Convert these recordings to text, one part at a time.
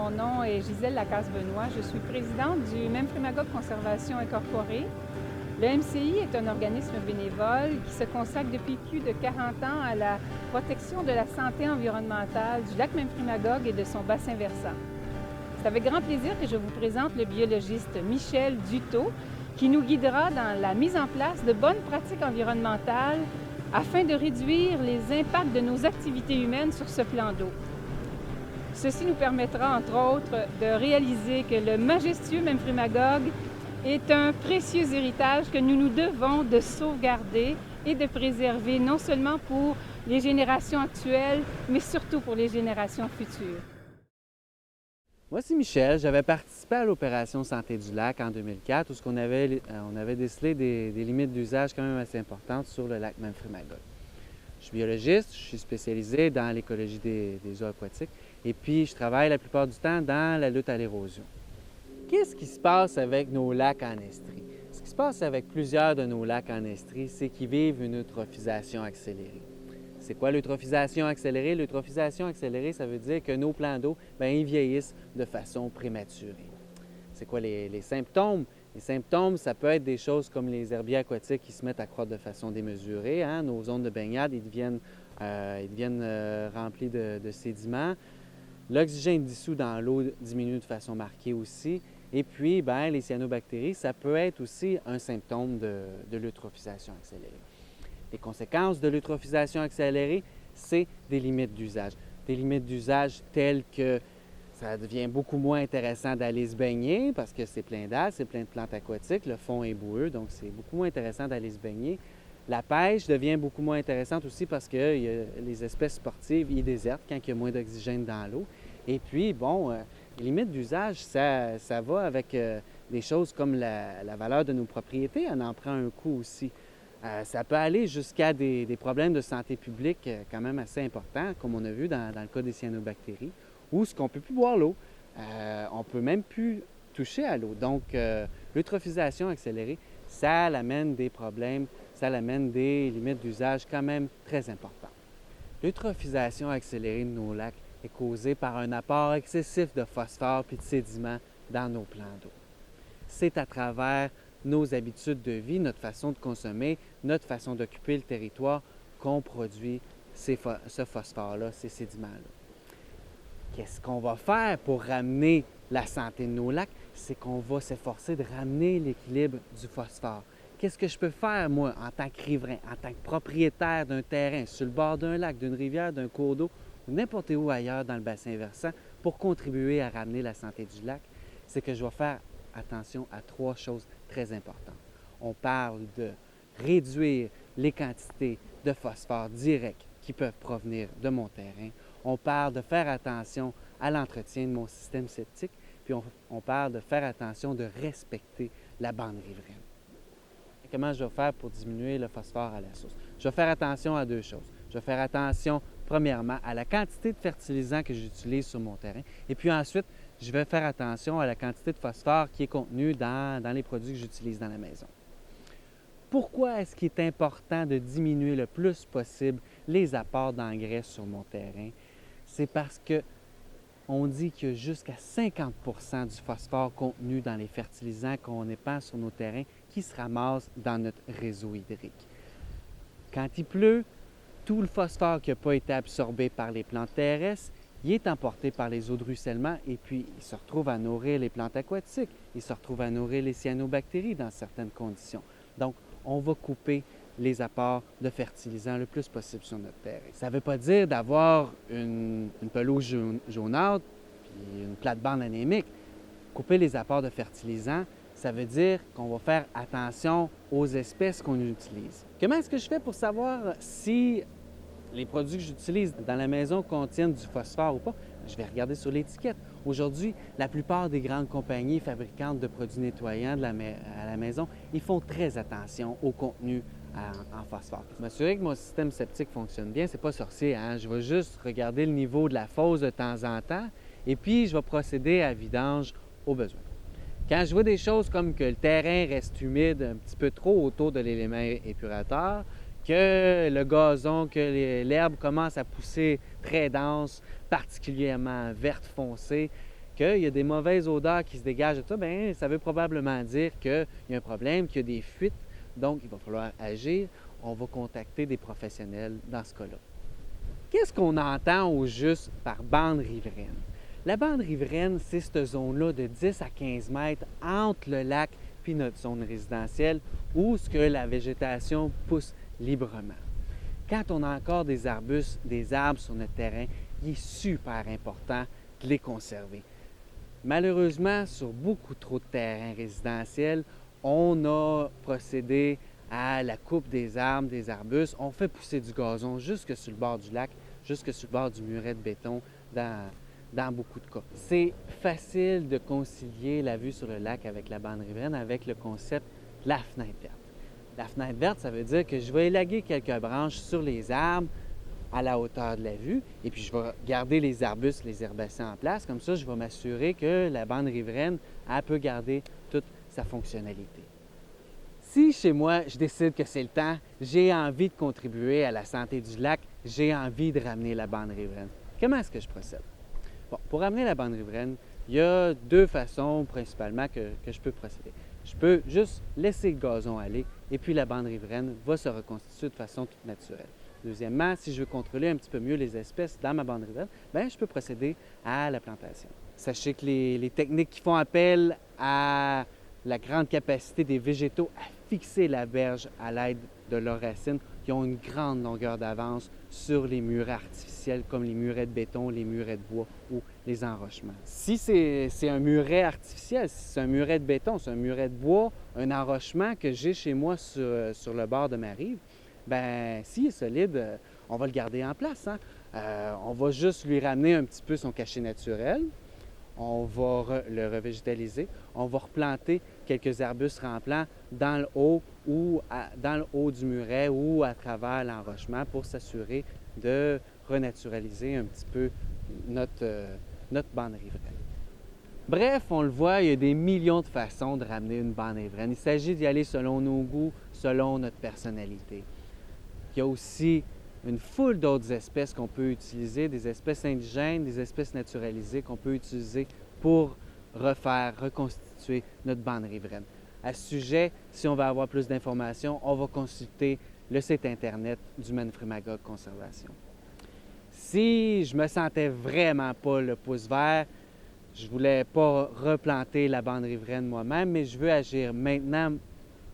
mon nom est Gisèle Lacasse-Benoît. Je suis présidente du Memphremagog Conservation Incorporée. Le MCI est un organisme bénévole qui se consacre depuis plus de 40 ans à la protection de la santé environnementale du lac Memphremagog et de son bassin versant. C'est avec grand plaisir que je vous présente le biologiste Michel Dutot, qui nous guidera dans la mise en place de bonnes pratiques environnementales afin de réduire les impacts de nos activités humaines sur ce plan d'eau. Ceci nous permettra, entre autres, de réaliser que le majestueux Memphremagog est un précieux héritage que nous nous devons de sauvegarder et de préserver, non seulement pour les générations actuelles, mais surtout pour les générations futures. Moi, c'est Michel. J'avais participé à l'opération Santé du lac en 2004, où on avait décelé des limites d'usage quand même assez importantes sur le lac Memphremagog. Je suis biologiste, je suis spécialisé dans l'écologie des eaux aquatiques et puis je travaille la plupart du temps dans la lutte à l'érosion. Qu'est-ce qui se passe avec nos lacs en Estrie? Ce qui se passe avec plusieurs de nos lacs en Estrie, c'est qu'ils vivent une eutrophisation accélérée. C'est quoi l'eutrophisation accélérée? L'eutrophisation accélérée, ça veut dire que nos plans d'eau, ils vieillissent de façon prématurée. C'est quoi les symptômes? Les symptômes, ça peut être des choses comme les herbiers aquatiques qui se mettent à croître de façon démesurée. Nos zones de baignade, ils deviennent remplis de sédiments. L'oxygène dissous dans l'eau diminue de façon marquée aussi. Et puis, les cyanobactéries, ça peut être aussi un symptôme de l'eutrophisation accélérée. Les conséquences de l'eutrophisation accélérée, c'est des limites d'usage. Des limites d'usage telles que ça devient beaucoup moins intéressant d'aller se baigner parce que c'est plein d'algues, c'est plein de plantes aquatiques, le fond est boueux, donc c'est beaucoup moins intéressant d'aller se baigner. La pêche devient beaucoup moins intéressante aussi parce que les espèces sportives, ils désertent quand il y a moins d'oxygène dans l'eau. Et puis, les limites d'usage, ça va avec des choses comme la valeur de nos propriétés, on en prend un coup aussi. Ça peut aller jusqu'à des problèmes de santé publique quand même assez importants, comme on a vu dans le cas des cyanobactéries, où ce qu'on ne peut plus boire l'eau, on ne peut même plus toucher à l'eau. Donc, l'eutrophisation accélérée, ça amène des problèmes, ça amène des limites d'usage quand même très importantes. L'eutrophisation accélérée de nos lacs est causée par un apport excessif de phosphore et de sédiments dans nos plans d'eau. C'est à travers nos habitudes de vie, notre façon de consommer, notre façon d'occuper le territoire qu'on produit ce phosphore-là, ces sédiments-là. Qu'est-ce qu'on va faire pour ramener la santé de nos lacs? C'est qu'on va s'efforcer de ramener l'équilibre du phosphore. Qu'est-ce que je peux faire, moi, en tant que riverain, en tant que propriétaire d'un terrain, sur le bord d'un lac, d'une rivière, d'un cours d'eau, ou n'importe où ailleurs dans le bassin versant, pour contribuer à ramener la santé du lac? C'est que je vais faire attention à 3 choses très importantes. On parle de réduire les quantités de phosphore direct qui peuvent provenir de mon terrain. On parle de faire attention à l'entretien de mon système septique, puis on parle de faire attention de respecter la bande riveraine. Comment je vais faire pour diminuer le phosphore à la source? Je vais faire attention à 2 choses. Je vais faire attention, premièrement, à la quantité de fertilisant que j'utilise sur mon terrain, et puis ensuite, je vais faire attention à la quantité de phosphore qui est contenue dans les produits que j'utilise dans la maison. Pourquoi est-ce qu'il est important de diminuer le plus possible les apports d'engrais sur mon terrain? C'est parce qu'on dit qu'il y a jusqu'à 50 % du phosphore contenu dans les fertilisants qu'on épand sur nos terrains qui se ramasse dans notre réseau hydrique. Quand il pleut, tout le phosphore qui n'a pas été absorbé par les plantes terrestres, il est emporté par les eaux de ruissellement et puis il se retrouve à nourrir les plantes aquatiques, il se retrouve à nourrir les cyanobactéries dans certaines conditions. Donc, on va couper les apports de fertilisants le plus possible sur notre terrain. Ça ne veut pas dire d'avoir une pelouse jaunâtre puis une plate-bande anémique. Couper les apports de fertilisants, ça veut dire qu'on va faire attention aux espèces qu'on utilise. Comment est-ce que je fais pour savoir si les produits que j'utilise dans la maison contiennent du phosphore ou pas? Je vais regarder sur l'étiquette. Aujourd'hui, la plupart des grandes compagnies fabricantes de produits nettoyants à la maison, ils font très attention au contenu en phosphore. Pour m'assurer que mon système septique fonctionne bien, c'est pas sorcier, hein? Je vais juste regarder le niveau de la fosse de temps en temps et puis je vais procéder à vidange au besoin. Quand je vois des choses comme que le terrain reste humide un petit peu trop autour de l'élément épurateur, que le gazon, que l'herbe commence à pousser très dense, particulièrement verte foncée, qu'il y a des mauvaises odeurs qui se dégagent de ça, bien, ça veut probablement dire qu'il y a un problème, qu'il y a des fuites. Donc, il va falloir agir. On va contacter des professionnels dans ce cas-là. Qu'est-ce qu'on entend au juste par bande riveraine? La bande riveraine, c'est cette zone-là de 10 à 15 mètres entre le lac et notre zone résidentielle où ce que la végétation pousse librement. Quand on a encore des arbustes, des arbres sur notre terrain, il est super important de les conserver. Malheureusement, sur beaucoup trop de terrains résidentiels, on a procédé à la coupe des arbres, des arbustes. On fait pousser du gazon jusque sur le bord du lac, jusque sur le bord du muret de béton dans beaucoup de cas. C'est facile de concilier la vue sur le lac avec la bande riveraine avec le concept de la fenêtre verte. La fenêtre verte, ça veut dire que je vais élaguer quelques branches sur les arbres à la hauteur de la vue et puis je vais garder les arbustes, les herbacées en place. Comme ça, je vais m'assurer que la bande riveraine, elle peut garder toute sa fonctionnalité. Si chez moi, je décide que c'est le temps, j'ai envie de contribuer à la santé du lac, j'ai envie de ramener la bande riveraine, comment est-ce que je procède? Bon, pour ramener la bande riveraine, il y a deux façons principalement que je peux procéder. Je peux juste laisser le gazon aller et puis la bande riveraine va se reconstituer de façon toute naturelle. Deuxièmement, si je veux contrôler un petit peu mieux les espèces dans ma bande riveraine, bien, je peux procéder à la plantation. Sachez que les techniques qui font appel à la grande capacité des végétaux à fixer la berge à l'aide de leurs racines, qui ont une grande longueur d'avance sur les murets artificiels comme les murets de béton, les murets de bois ou les enrochements. Si c'est un muret artificiel, si c'est un muret de béton, c'est un muret de bois, un enrochement que j'ai chez moi sur le bord de ma rive, bien, s'il est solide, on va le garder en place. Hein? On va juste lui ramener un petit peu son cachet naturel. On va le revégétaliser. On va replanter quelques arbustes remplants dans le haut ou dans le haut du muret ou à travers l'enrochement pour s'assurer de renaturaliser un petit peu notre bande riveraine. Bref, on le voit, il y a des millions de façons de ramener une bande riveraine. Il s'agit d'y aller selon nos goûts, selon notre personnalité. Il y a aussi une foule d'autres espèces qu'on peut utiliser, des espèces indigènes, des espèces naturalisées qu'on peut utiliser pour reconstituer notre bande riveraine. À ce sujet, si on veut avoir plus d'informations, on va consulter le site Internet du Manfred-Magog Conservation. Si je me sentais vraiment pas le pouce vert, je voulais pas replanter la bande riveraine moi-même, mais je veux agir maintenant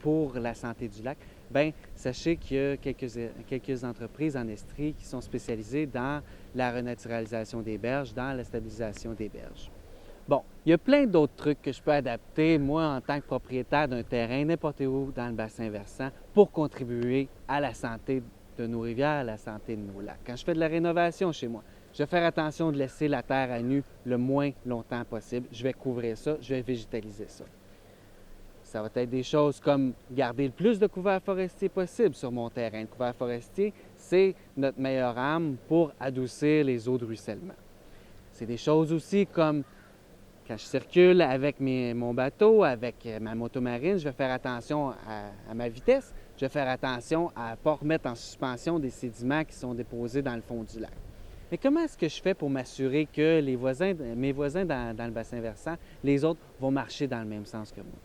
pour la santé du lac, bien, sachez qu'il y a quelques entreprises en Estrie qui sont spécialisées dans la renaturalisation des berges, dans la stabilisation des berges. Bon, il y a plein d'autres trucs que je peux adapter, moi, en tant que propriétaire d'un terrain, n'importe où dans le bassin versant, pour contribuer à la santé de nos rivières, à la santé de nos lacs. Quand je fais de la rénovation chez moi, je vais faire attention de laisser la terre à nu le moins longtemps possible. Je vais couvrir ça, je vais végétaliser ça. Ça va être des choses comme garder le plus de couverts forestiers possible sur mon terrain. Le couvert forestier, c'est notre meilleure arme pour adoucir les eaux de ruissellement. C'est des choses aussi comme quand je circule avec mon bateau, avec ma motomarine, je vais faire attention à ma vitesse. Je vais faire attention à ne pas remettre en suspension des sédiments qui sont déposés dans le fond du lac. Mais comment est-ce que je fais pour m'assurer que mes voisins dans le bassin versant, les autres, vont marcher dans le même sens que moi?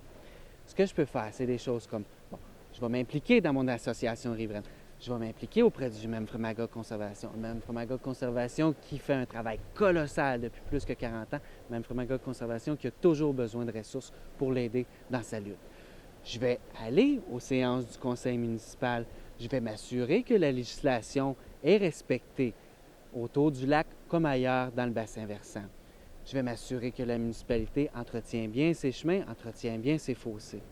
Ce que je peux faire, c'est des choses comme, bon, je vais m'impliquer dans mon association riveraine. Je vais m'impliquer auprès du Manfred-Magog Conservation. Manfred-Magog Conservation qui fait un travail colossal depuis plus que 40 ans. Manfred-Magog Conservation qui a toujours besoin de ressources pour l'aider dans sa lutte. Je vais aller aux séances du conseil municipal. Je vais m'assurer que la législation est respectée autour du lac comme ailleurs dans le bassin versant. Je vais m'assurer que la municipalité entretient bien ses chemins, entretient bien ses fossés.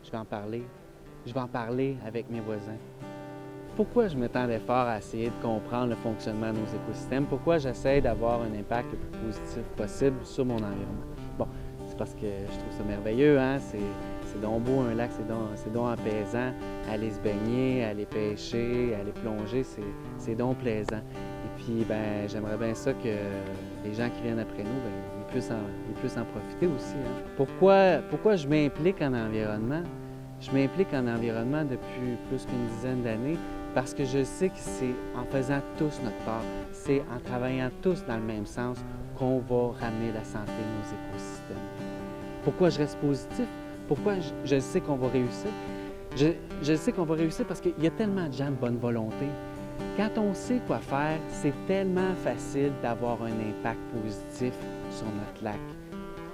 Je vais en parler avec mes voisins. Pourquoi je mets tant d'efforts à essayer de comprendre le fonctionnement de nos écosystèmes? Pourquoi j'essaie d'avoir un impact le plus positif possible sur mon environnement? Bon, c'est parce que je trouve ça merveilleux, hein? C'est donc beau un lac, c'est donc apaisant. Aller se baigner, aller pêcher, aller plonger, c'est donc plaisant. Et puis, ben, j'aimerais bien ça que les gens qui viennent après nous, bien, ils puissent en profiter aussi. Hein? Pourquoi je m'implique en environnement? Je m'implique en environnement depuis plus qu'une dizaine d'années parce que je sais que c'est en faisant tous notre part, c'est en travaillant tous dans le même sens qu'on va ramener la santé de nos écosystèmes. Pourquoi je reste positif? Pourquoi je sais qu'on va réussir? Je sais qu'on va réussir parce qu'il y a tellement de gens de bonne volonté. Quand on sait quoi faire, c'est tellement facile d'avoir un impact positif sur notre lac.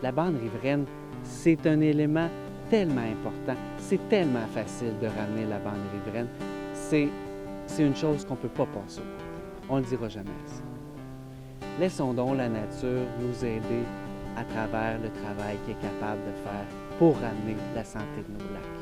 La bande riveraine, c'est un élément tellement important. C'est tellement facile de ramener la bande riveraine. C'est une chose qu'on ne peut pas passer. On ne le dira jamais assez. Laissons donc la nature nous aider à travers le travail qu'elle est capable de faire pour ramener la santé de nos lacs.